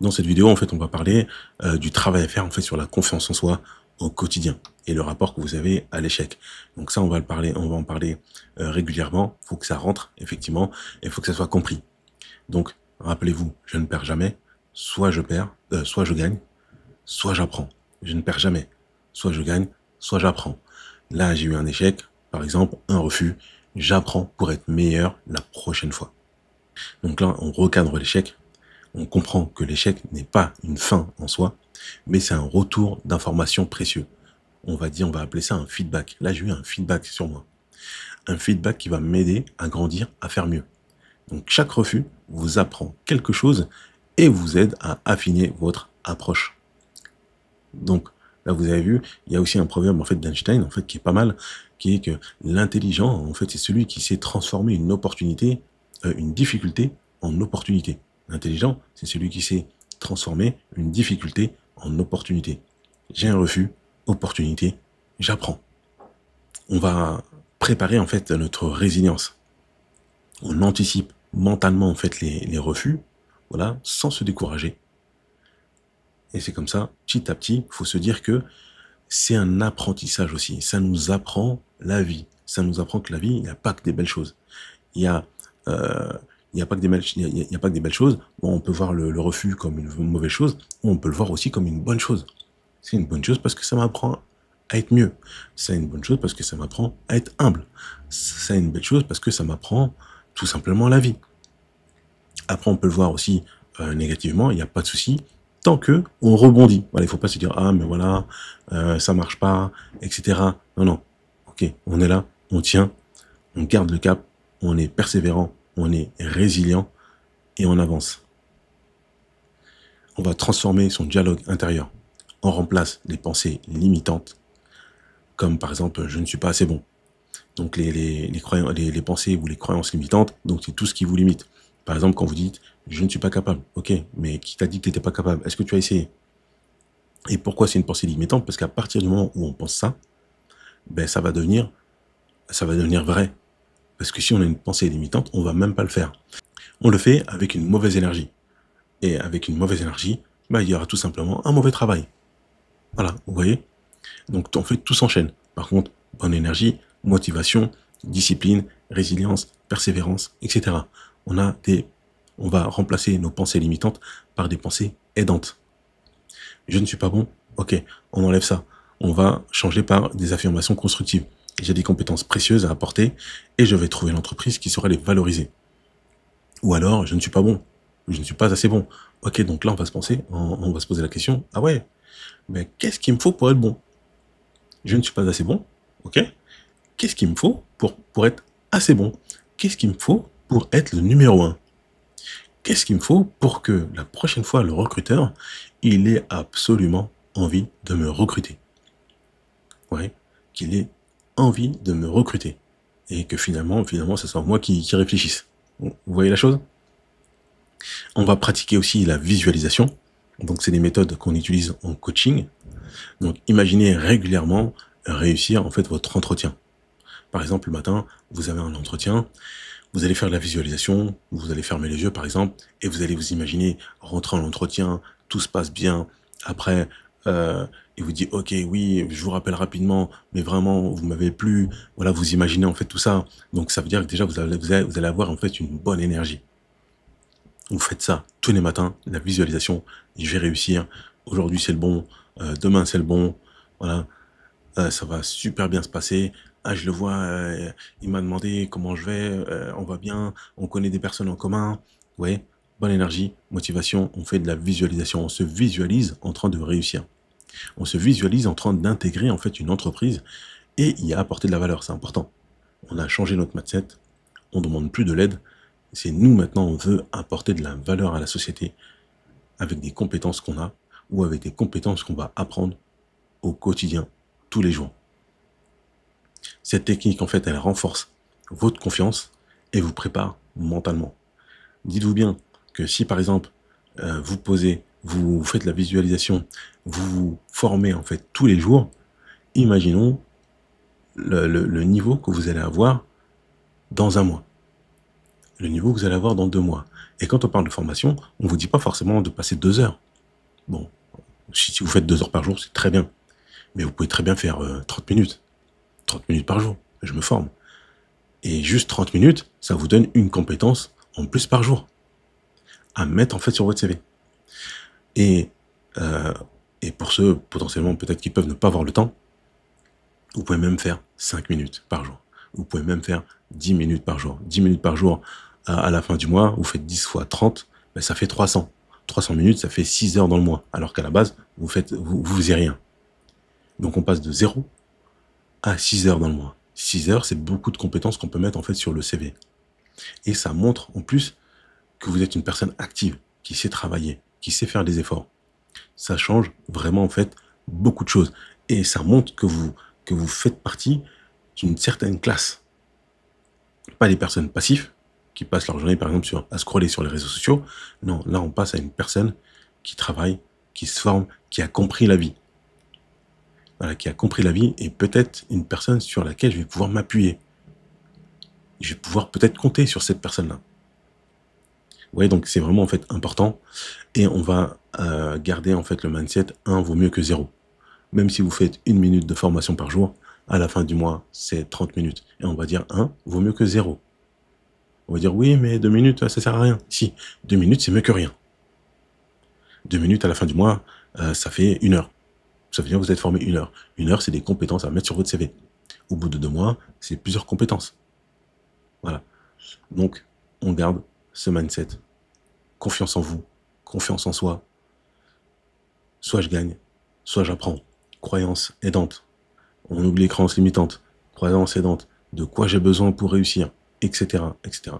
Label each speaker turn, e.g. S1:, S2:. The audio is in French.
S1: Dans cette vidéo, en fait, on va parler du travail à faire en fait sur la confiance en soi au quotidien et le rapport que vous avez à l'échec. Donc ça, on va en parler régulièrement. Il faut que ça rentre effectivement et il faut que ça soit compris. Donc, rappelez-vous, je ne perds jamais. Soit je perds, soit je gagne, soit j'apprends. Je ne perds jamais. Soit je gagne, soit j'apprends. Là, j'ai eu un échec, par exemple, un refus. J'apprends pour être meilleur la prochaine fois. Donc là, on recadre l'échec. On comprend que l'échec n'est pas une fin en soi, mais c'est un retour d'informations précieux. On va appeler ça un feedback. Là, j'ai eu un feedback sur moi. Un feedback qui va m'aider à grandir, à faire mieux. Donc, chaque refus vous apprend quelque chose et vous aide à affiner votre approche. Donc, là, vous avez vu, il y a aussi un proverbe, en fait, d'Einstein, en fait, qui est pas mal, qui est que l'intelligent, en fait, c'est celui qui sait transformer une opportunité, une difficulté en opportunité. L'intelligent, c'est celui qui sait transformer une difficulté en opportunité. J'ai un refus, opportunité, j'apprends. On va préparer, en fait, notre résilience. On anticipe mentalement, en fait, les refus, voilà, sans se décourager. Et c'est comme ça, petit à petit, il faut se dire que c'est un apprentissage aussi. Ça nous apprend la vie. Ça nous apprend que la vie, il n'y a pas que des belles choses. Il y a, il y a pas que des belles, il y a pas que des belles choses. Bon, on peut voir le refus comme une mauvaise chose, ou on peut le voir aussi comme une bonne chose. C'est une bonne chose parce que ça m'apprend à être mieux. C'est une bonne chose parce que ça m'apprend à être humble. C'est une belle chose parce que ça m'apprend tout simplement la vie. Après, on peut le voir aussi négativement, il n'y a pas de souci, tant que on rebondit. Voilà, il faut pas se dire ah mais voilà, ça marche pas, etc. Non non, ok, on est là, on tient, on garde le cap, on est persévérant, on est résilient et on avance. On va transformer son dialogue intérieur. On remplace les pensées limitantes, comme par exemple je ne suis pas assez bon. Donc les pensées ou les croyances limitantes, donc c'est tout ce qui vous limite. Par exemple, quand vous dites je ne suis pas capable, ok, mais qui t'a dit que tu n'étais pas capable? Est-ce que tu as essayé? Et pourquoi c'est une pensée limitante? Parce qu'à partir du moment où on pense ça, ben ça va devenir vrai. Parce que si on a une pensée limitante, on va même pas le faire. On le fait avec une mauvaise énergie. Et avec une mauvaise énergie, ben, il y aura tout simplement un mauvais travail. Voilà, vous voyez? Donc en fait, tout s'enchaîne. Par contre, bonne énergie, motivation, discipline, résilience, persévérance, etc. On va remplacer nos pensées limitantes par des pensées aidantes. Je ne suis pas bon, ok, on enlève ça. On va changer par des affirmations constructives. J'ai des compétences précieuses à apporter et je vais trouver l'entreprise qui saura les valoriser. Ou alors, je ne suis pas bon, je ne suis pas assez bon. Ok, donc là, on va se poser la question, ah ouais, mais qu'est-ce qu'il me faut pour être bon? Je ne suis pas assez bon, ok? Qu'est-ce qu'il me faut pour être assez bon? Qu'est-ce qu'il me faut pour être le numéro un? Qu'est-ce qu'il me faut pour que la prochaine fois, le recruteur, il ait absolument envie de me recruter? Ouais, qu'il ait envie de me recruter. Et que finalement, ce soit moi qui réfléchisse. Vous voyez la chose? On va pratiquer aussi la visualisation. Donc, c'est des méthodes qu'on utilise en coaching. Donc, imaginez régulièrement réussir en fait votre entretien. Par exemple, le matin, vous avez un entretien, vous allez faire de la visualisation, vous allez fermer les yeux par exemple, et vous allez vous imaginer rentrer en entretien, tout se passe bien. Après, il vous dit ok, oui, je vous rappelle rapidement, mais vraiment, vous m'avez plu. Voilà, vous imaginez en fait tout ça. Donc ça veut dire que déjà vous allez avoir en fait une bonne énergie. Vous faites ça tous les matins, la visualisation. Je vais réussir. Aujourd'hui c'est le bon, demain c'est le bon. Voilà, ça va super bien se passer. Ah, je le vois, il m'a demandé comment je vais, on va bien, on connaît des personnes en commun. Ouais, bonne énergie, motivation, on fait de la visualisation, on se visualise en train de réussir. On se visualise en train d'intégrer en fait une entreprise et y apporter de la valeur, c'est important. On a changé notre mindset, on ne demande plus de l'aide, c'est nous maintenant, on veut apporter de la valeur à la société avec des compétences qu'on a ou avec des compétences qu'on va apprendre au quotidien, tous les jours. Cette technique, en fait, elle renforce votre confiance et vous prépare mentalement. Dites-vous bien que si, par exemple, vous faites la visualisation, vous vous formez, en fait, tous les jours, imaginons le niveau que vous allez avoir dans un mois, le niveau que vous allez avoir dans 2 mois. Et quand on parle de formation, on ne vous dit pas forcément de passer 2 heures. Bon, si vous faites 2 heures par jour, c'est très bien. Mais vous pouvez très bien faire 30 minutes. 30 minutes par jour, je me forme. Et juste 30 minutes, ça vous donne une compétence en plus par jour à mettre en fait sur votre CV. Et, euh, et pour ceux potentiellement peut-être qui peuvent ne pas avoir le temps, vous pouvez même faire 5 minutes par jour. Vous pouvez même faire 10 minutes par jour. 10 minutes par jour à la fin du mois, vous faites 10 fois 30, ben ça fait 300. 300 minutes, ça fait 6 heures dans le mois. Alors qu'à la base, vous faisiez rien. Donc on passe de 0 à 6 heures dans le mois. 6 heures, c'est beaucoup de compétences qu'on peut mettre en fait sur le CV. Et ça montre en plus que vous êtes une personne active, qui sait travailler, qui sait faire des efforts. Ça change vraiment en fait beaucoup de choses. Et ça montre que vous faites partie d'une certaine classe. Pas des personnes passives qui passent leur journée par exemple à scroller sur les réseaux sociaux. Non, là on passe à une personne qui travaille, qui se forme, qui a compris la vie. Voilà, qui a compris la vie et peut-être une personne sur laquelle je vais pouvoir m'appuyer. Je vais pouvoir peut-être compter sur cette personne-là. Vous voyez, donc c'est vraiment en fait important et on va garder en fait le mindset 1 vaut mieux que 0. Même si vous faites 1 minute de formation par jour, à la fin du mois, c'est 30 minutes. Et on va dire 1 vaut mieux que 0. On va dire oui, mais 2 minutes, ça sert à rien. Si, 2 minutes, c'est mieux que rien. 2 minutes à la fin du mois, ça fait 1 heure. Ça veut dire que vous êtes formé 1 heure. 1 heure, c'est des compétences à mettre sur votre CV. Au bout de 2 mois, c'est plusieurs compétences. Voilà. Donc, on garde ce mindset. Confiance en vous, confiance en soi. Soit je gagne, soit j'apprends. Croyance aidante. On oublie les croyances limitantes. Croyance aidante. De quoi j'ai besoin pour réussir, etc., etc.